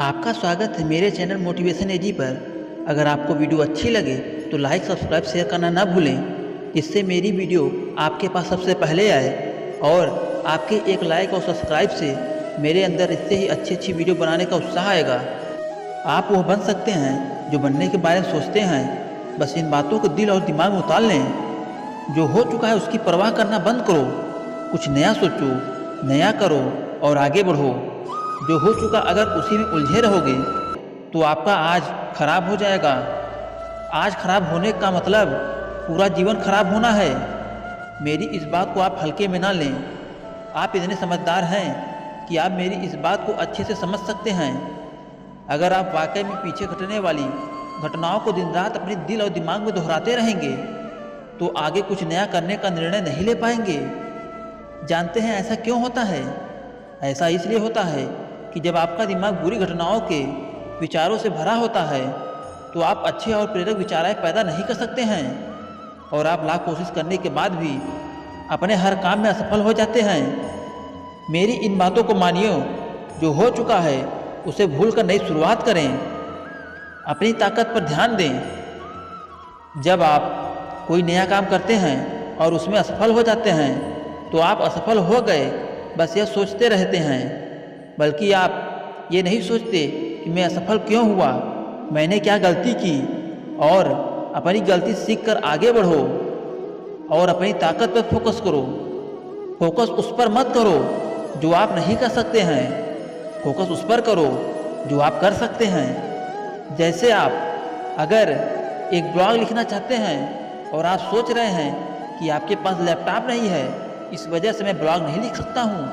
आपका स्वागत है मेरे चैनल मोटिवेशन एजी पर। अगर आपको वीडियो अच्छी लगे तो लाइक सब्सक्राइब शेयर करना ना भूलें, जिससे मेरी वीडियो आपके पास सबसे पहले आए। और आपके एक लाइक और सब्सक्राइब से मेरे अंदर इससे ही अच्छी अच्छी वीडियो बनाने का उत्साह आएगा। आप वो बन सकते हैं जो बनने के बारे में सोचते हैं। बस इन बातों को दिल और दिमाग में उतार लें। जो हो चुका है उसकी परवाह करना बंद करो, कुछ नया सोचो, नया करो और आगे बढ़ो। जो हो चुका अगर उसी में उलझे रहोगे तो आपका आज खराब हो जाएगा। आज खराब होने का मतलब पूरा जीवन खराब होना है। मेरी इस बात को आप हल्के में ना लें। आप इतने समझदार हैं कि आप मेरी इस बात को अच्छे से समझ सकते हैं। अगर आप वाकई में पीछे घटने वाली घटनाओं को दिन रात अपने दिल और दिमाग में दोहराते रहेंगे तो आगे कुछ नया करने का निर्णय नहीं ले पाएंगे। जानते हैं ऐसा क्यों होता है? ऐसा इसलिए होता है कि जब आपका दिमाग बुरी घटनाओं के विचारों से भरा होता है तो आप अच्छे और प्रेरक विचाराएं पैदा नहीं कर सकते हैं। और आप लाख कोशिश करने के बाद भी अपने हर काम में असफल हो जाते हैं। मेरी इन बातों को मानियो। जो हो चुका है उसे भूल कर नई शुरुआत करें। अपनी ताकत पर ध्यान दें। जब आप कोई नया काम करते हैं और उसमें असफल हो जाते हैं तो आप असफल हो गए बस यह सोचते रहते हैं, बल्कि आप ये नहीं सोचते कि मैं असफल क्यों हुआ, मैंने क्या गलती की। और अपनी गलती सीख कर आगे बढ़ो और अपनी ताकत पर फोकस करो। फोकस उस पर मत करो जो आप नहीं कर सकते हैं, फोकस उस पर करो जो आप कर सकते हैं। जैसे आप अगर एक ब्लॉग लिखना चाहते हैं और आप सोच रहे हैं कि आपके पास लैपटॉप नहीं है, इस वजह से मैं ब्लॉग नहीं लिख सकता हूँ,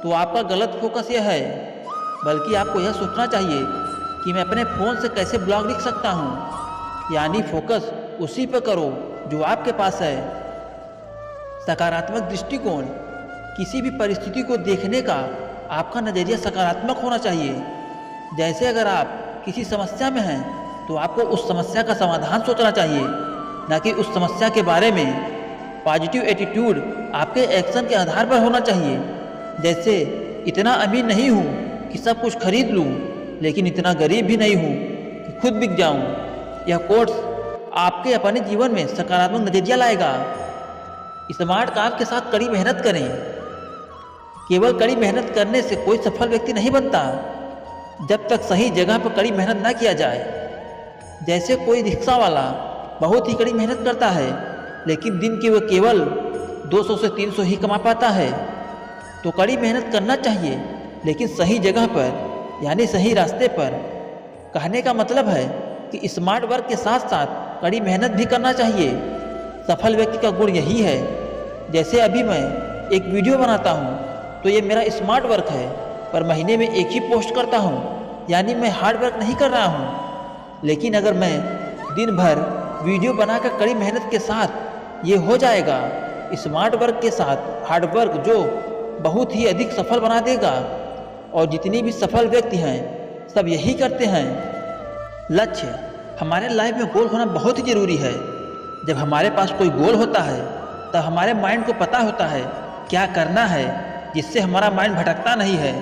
तो आपका गलत फोकस यह है। बल्कि आपको यह सोचना चाहिए कि मैं अपने फ़ोन से कैसे ब्लॉग लिख सकता हूँ। यानी फोकस उसी पर करो जो आपके पास है। सकारात्मक दृष्टिकोण। किसी भी परिस्थिति को देखने का आपका नज़रिया सकारात्मक होना चाहिए। जैसे अगर आप किसी समस्या में हैं तो आपको उस समस्या का समाधान सोचना चाहिए, न कि उस समस्या के बारे में। पॉजिटिव एटीट्यूड आपके एक्शन के आधार पर होना चाहिए। जैसे इतना अमीर नहीं हूँ कि सब कुछ खरीद लूँ, लेकिन इतना गरीब भी नहीं हूँ कि खुद बिक जाऊँ। यह कोट्स आपके अपने जीवन में सकारात्मक नज़रिया लाएगा। स्मार्ट काम के साथ कड़ी मेहनत करें। केवल कड़ी मेहनत करने से कोई सफल व्यक्ति नहीं बनता जब तक सही जगह पर कड़ी मेहनत ना किया जाए। जैसे कोई रिक्शा वाला बहुत ही कड़ी मेहनत करता है, लेकिन दिन के वो केवल 200 से 300 ही कमा पाता है। तो कड़ी मेहनत करना चाहिए, लेकिन सही जगह पर, यानी सही रास्ते पर। कहने का मतलब है कि स्मार्ट वर्क के साथ साथ कड़ी मेहनत भी करना चाहिए। सफल व्यक्ति का गुण यही है। जैसे अभी मैं एक वीडियो बनाता हूँ तो ये मेरा स्मार्ट वर्क है, पर महीने में एक ही पोस्ट करता हूँ, यानी मैं हार्ड वर्क नहीं कर रहा हूँ। लेकिन अगर मैं दिन भर वीडियो बनाकर कड़ी मेहनत के साथ ये हो जाएगा। स्मार्ट वर्क के साथ हार्ड वर्क जो बहुत ही अधिक सफल बना देगा। और जितनी भी सफल व्यक्ति हैं सब यही करते हैं। लक्ष्य। हमारे लाइफ में गोल होना बहुत ही ज़रूरी है। जब हमारे पास कोई गोल होता है तब हमारे माइंड को पता होता है क्या करना है, जिससे हमारा माइंड भटकता नहीं है।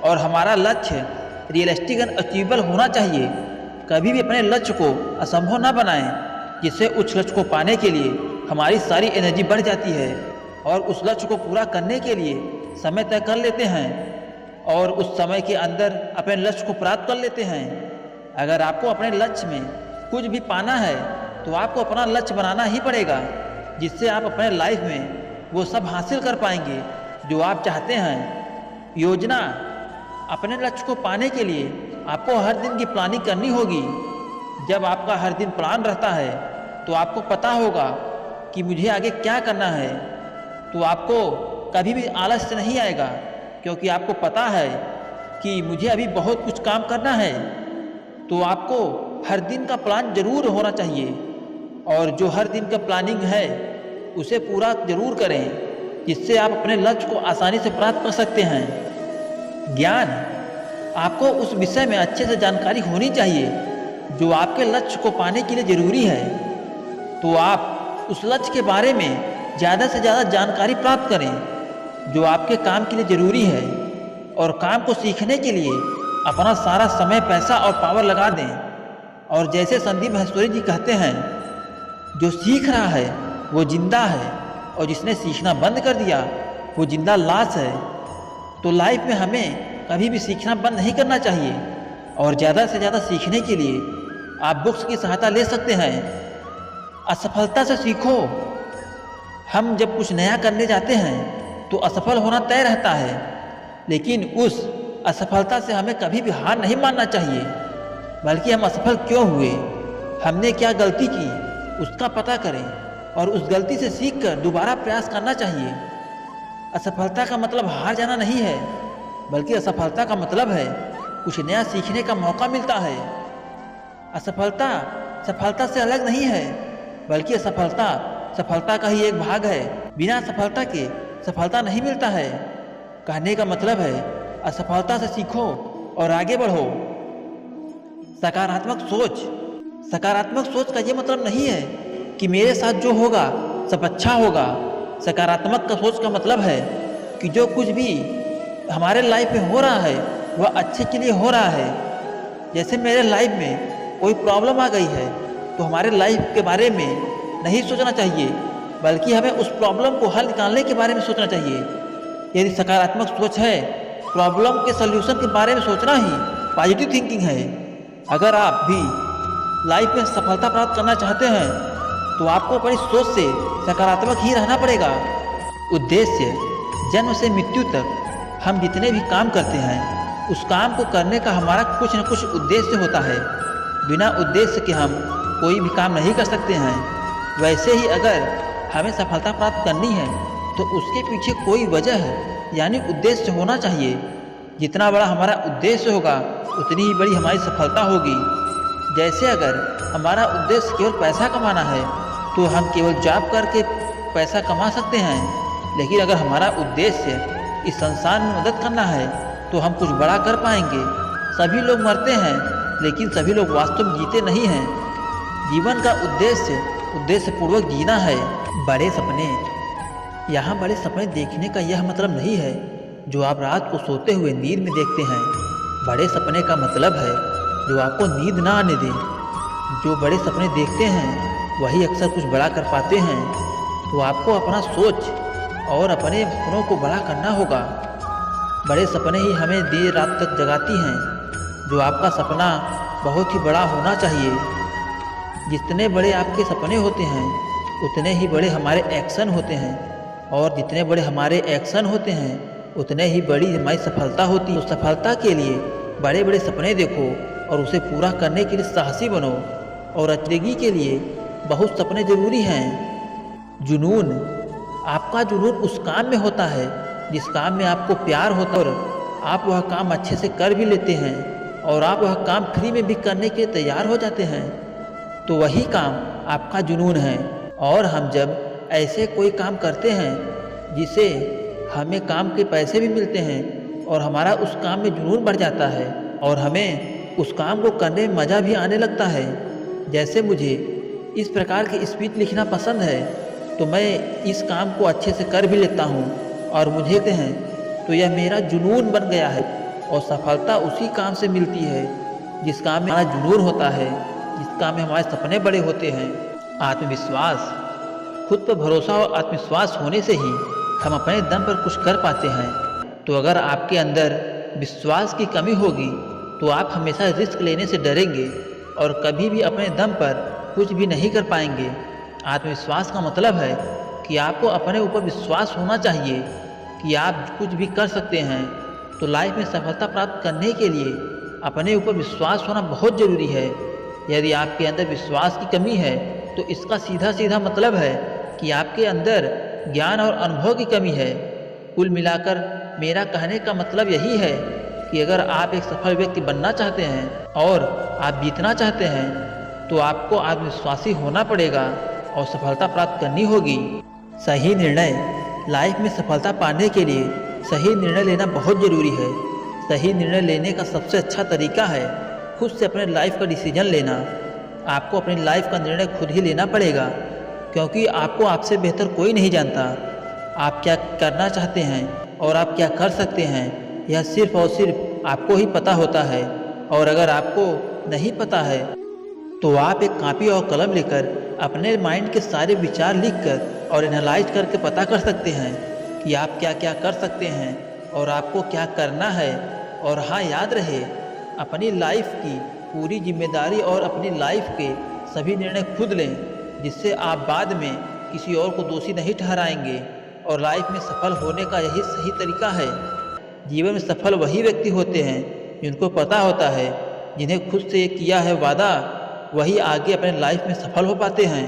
और हमारा लक्ष्य रियलिस्टिक एंड अचीवेबल होना चाहिए। कभी भी अपने लक्ष्य को असंभव ना बनाएं, जिससे उस लक्ष्य को पाने के लिए हमारी सारी एनर्जी बढ़ जाती है और उस लक्ष्य को पूरा करने के लिए समय तय कर लेते हैं और उस समय के अंदर अपने लक्ष्य को प्राप्त कर लेते हैं। अगर आपको अपने लक्ष्य में कुछ भी पाना है तो आपको अपना लक्ष्य बनाना ही पड़ेगा, जिससे आप अपने लाइफ में वो सब हासिल कर पाएंगे जो आप चाहते हैं। योजना। अपने लक्ष्य को पाने के लिए आपको हर दिन की प्लानिंग करनी होगी। जब आपका हर दिन प्लान रहता है तो आपको पता होगा कि मुझे आगे क्या करना है, तो आपको कभी भी आलस्य नहीं आएगा, क्योंकि आपको पता है कि मुझे अभी बहुत कुछ काम करना है। तो आपको हर दिन का प्लान जरूर होना चाहिए, और जो हर दिन का प्लानिंग है उसे पूरा जरूर करें, जिससे आप अपने लक्ष्य को आसानी से प्राप्त कर सकते हैं। ज्ञान। आपको उस विषय में अच्छे से जानकारी होनी चाहिए जो आपके लक्ष्य को पाने के लिए ज़रूरी है। तो आप उस लक्ष्य के बारे में ज़्यादा से ज़्यादा जानकारी प्राप्त करें जो आपके काम के लिए ज़रूरी है। और काम को सीखने के लिए अपना सारा समय, पैसा और पावर लगा दें। और जैसे संदीप महेश्वरी जी कहते हैं, जो सीख रहा है वो जिंदा है और जिसने सीखना बंद कर दिया वो जिंदा लाश है। तो लाइफ में हमें कभी भी सीखना बंद नहीं करना चाहिए और ज़्यादा से ज़्यादा सीखने के लिए आप बुक्स की सहायता ले सकते हैं। असफलता से सीखो। हम जब कुछ नया करने जाते हैं तो असफल होना तय रहता है, लेकिन उस असफलता से हमें कभी भी हार नहीं मानना चाहिए, बल्कि हम असफल क्यों हुए, हमने क्या गलती की, उसका पता करें और उस गलती से सीखकर दोबारा प्रयास करना चाहिए। असफलता का मतलब हार जाना नहीं है, बल्कि असफलता का मतलब है कुछ नया सीखने का मौका मिलता है। असफलता सफलता से अलग नहीं है, बल्कि असफलता सफलता का ही एक भाग है। बिना सफलता के सफलता नहीं मिलता है। कहने का मतलब है असफलता से सीखो और आगे बढ़ो। सकारात्मक सोच। सकारात्मक सोच का ये मतलब नहीं है कि मेरे साथ जो होगा सब अच्छा होगा। सकारात्मक का सोच का मतलब है कि जो कुछ भी हमारे लाइफ में हो रहा है वह अच्छे के लिए हो रहा है। जैसे मेरे लाइफ में कोई प्रॉब्लम आ गई है तो हमारे लाइफ के बारे में नहीं सोचना चाहिए, बल्कि हमें उस प्रॉब्लम को हल निकालने के बारे में सोचना चाहिए। यदि सकारात्मक सोच है, प्रॉब्लम के सल्यूशन के बारे में सोचना ही पॉजिटिव थिंकिंग है। अगर आप भी लाइफ में सफलता प्राप्त करना चाहते हैं तो आपको अपनी सोच से सकारात्मक ही रहना पड़ेगा। उद्देश्य। जन्म से मृत्यु तक हम जितने भी काम करते हैं उस काम को करने का हमारा कुछ न कुछ उद्देश्य होता है। बिना उद्देश्य के हम कोई भी काम नहीं कर सकते हैं। वैसे ही अगर हमें सफलता प्राप्त करनी है तो उसके पीछे कोई वजह यानी उद्देश्य होना चाहिए। जितना बड़ा हमारा उद्देश्य होगा उतनी ही बड़ी हमारी सफलता होगी। जैसे अगर हमारा उद्देश्य केवल पैसा कमाना है तो हम केवल जॉब करके पैसा कमा सकते हैं, लेकिन अगर हमारा उद्देश्य इस संसार में मदद करना है तो हम कुछ बड़ा कर पाएंगे। सभी लोग मरते हैं, लेकिन सभी लोग वास्तव में जीते नहीं हैं। जीवन का उद्देश्य पूर्वक जीना है। बड़े सपने। यहाँ बड़े सपने देखने का यह मतलब नहीं है जो आप रात को सोते हुए नींद में देखते हैं। बड़े सपने का मतलब है जो आपको नींद ना आने दे। जो बड़े सपने देखते हैं वही अक्सर कुछ बड़ा कर पाते हैं। तो आपको अपना सोच और अपने सपनों को बड़ा करना होगा। बड़े सपने ही हमें देर रात तक जगाती हैं। जो आपका सपना बहुत ही बड़ा होना चाहिए। जितने बड़े आपके सपने होते हैं उतने ही बड़े हमारे एक्शन होते हैं, और जितने बड़े हमारे एक्शन होते हैं उतने ही बड़ी हमारी सफलता होती है। तो सफलता के लिए बड़े बड़े सपने देखो और उसे पूरा करने के लिए साहसी बनो। और अचरेगी के लिए बहुत सपने ज़रूरी हैं। जुनून। आपका जुनून उस काम में होता है जिस काम में आपको प्यार होता है और आप वह काम अच्छे से कर भी लेते हैं और आप वह काम फ्री में भी करने के लिए तैयार हो जाते हैं। तो वही काम आपका जुनून है। और हम जब ऐसे कोई काम करते हैं जिसे हमें काम के पैसे भी मिलते हैं और हमारा उस काम में जुनून बढ़ जाता है और हमें उस काम को करने में मज़ा भी आने लगता है। जैसे मुझे इस प्रकार की स्पीच लिखना पसंद है तो मैं इस काम को अच्छे से कर भी लेता हूँ और मुझे कहते हैं तो यह मेरा जुनून बन गया है। और सफलता उसी काम से मिलती है जिस काम में हमारा जुनून होता है, जिस काम में हमारे सपने बड़े होते हैं। आत्मविश्वास। खुद पर भरोसा और आत्मविश्वास होने से ही हम अपने दम पर कुछ कर पाते हैं। तो अगर आपके अंदर विश्वास की कमी होगी तो आप हमेशा रिस्क लेने से डरेंगे और कभी भी अपने दम पर कुछ भी नहीं कर पाएंगे। आत्मविश्वास का मतलब है कि आपको अपने ऊपर विश्वास होना चाहिए कि आप कुछ भी कर सकते हैं। तो लाइफ में सफलता प्राप्त करने के लिए अपने ऊपर विश्वास होना बहुत ज़रूरी है। यदि आपके अंदर विश्वास की कमी है तो इसका सीधा सीधा मतलब है कि आपके अंदर ज्ञान और अनुभव की कमी है। कुल मिलाकर मेरा कहने का मतलब यही है कि अगर आप एक सफल व्यक्ति बनना चाहते हैं और आप जीतना चाहते हैं तो आपको आत्मविश्वासी होना पड़ेगा और सफलता प्राप्त करनी होगी। सही निर्णय। लाइफ में सफलता पाने के लिए सही निर्णय लेना बहुत ज़रूरी है। सही निर्णय लेने का सबसे अच्छा तरीका है खुद से अपने लाइफ का डिसीजन लेना। आपको अपनी लाइफ का निर्णय खुद ही लेना पड़ेगा, क्योंकि आपको आपसे बेहतर कोई नहीं जानता। आप क्या करना चाहते हैं और आप क्या कर सकते हैं यह सिर्फ और सिर्फ आपको ही पता होता है। और अगर आपको नहीं पता है तो आप एक कॉपी और कलम लेकर अपने माइंड के सारे विचार लिखकर और एनालाइज करके पता कर सकते हैं कि आप क्या क्या कर सकते हैं और आपको क्या करना है। और हाँ, याद रहे, अपनी लाइफ की पूरी जिम्मेदारी और अपनी लाइफ के सभी निर्णय खुद लें, जिससे आप बाद में किसी और को दोषी नहीं ठहराएंगे। और लाइफ में सफल होने का यही सही तरीका है। जीवन में सफल वही व्यक्ति होते हैं जिनको पता होता है, जिन्हें खुद से किया है वादा, वही आगे अपने लाइफ में सफल हो पाते हैं।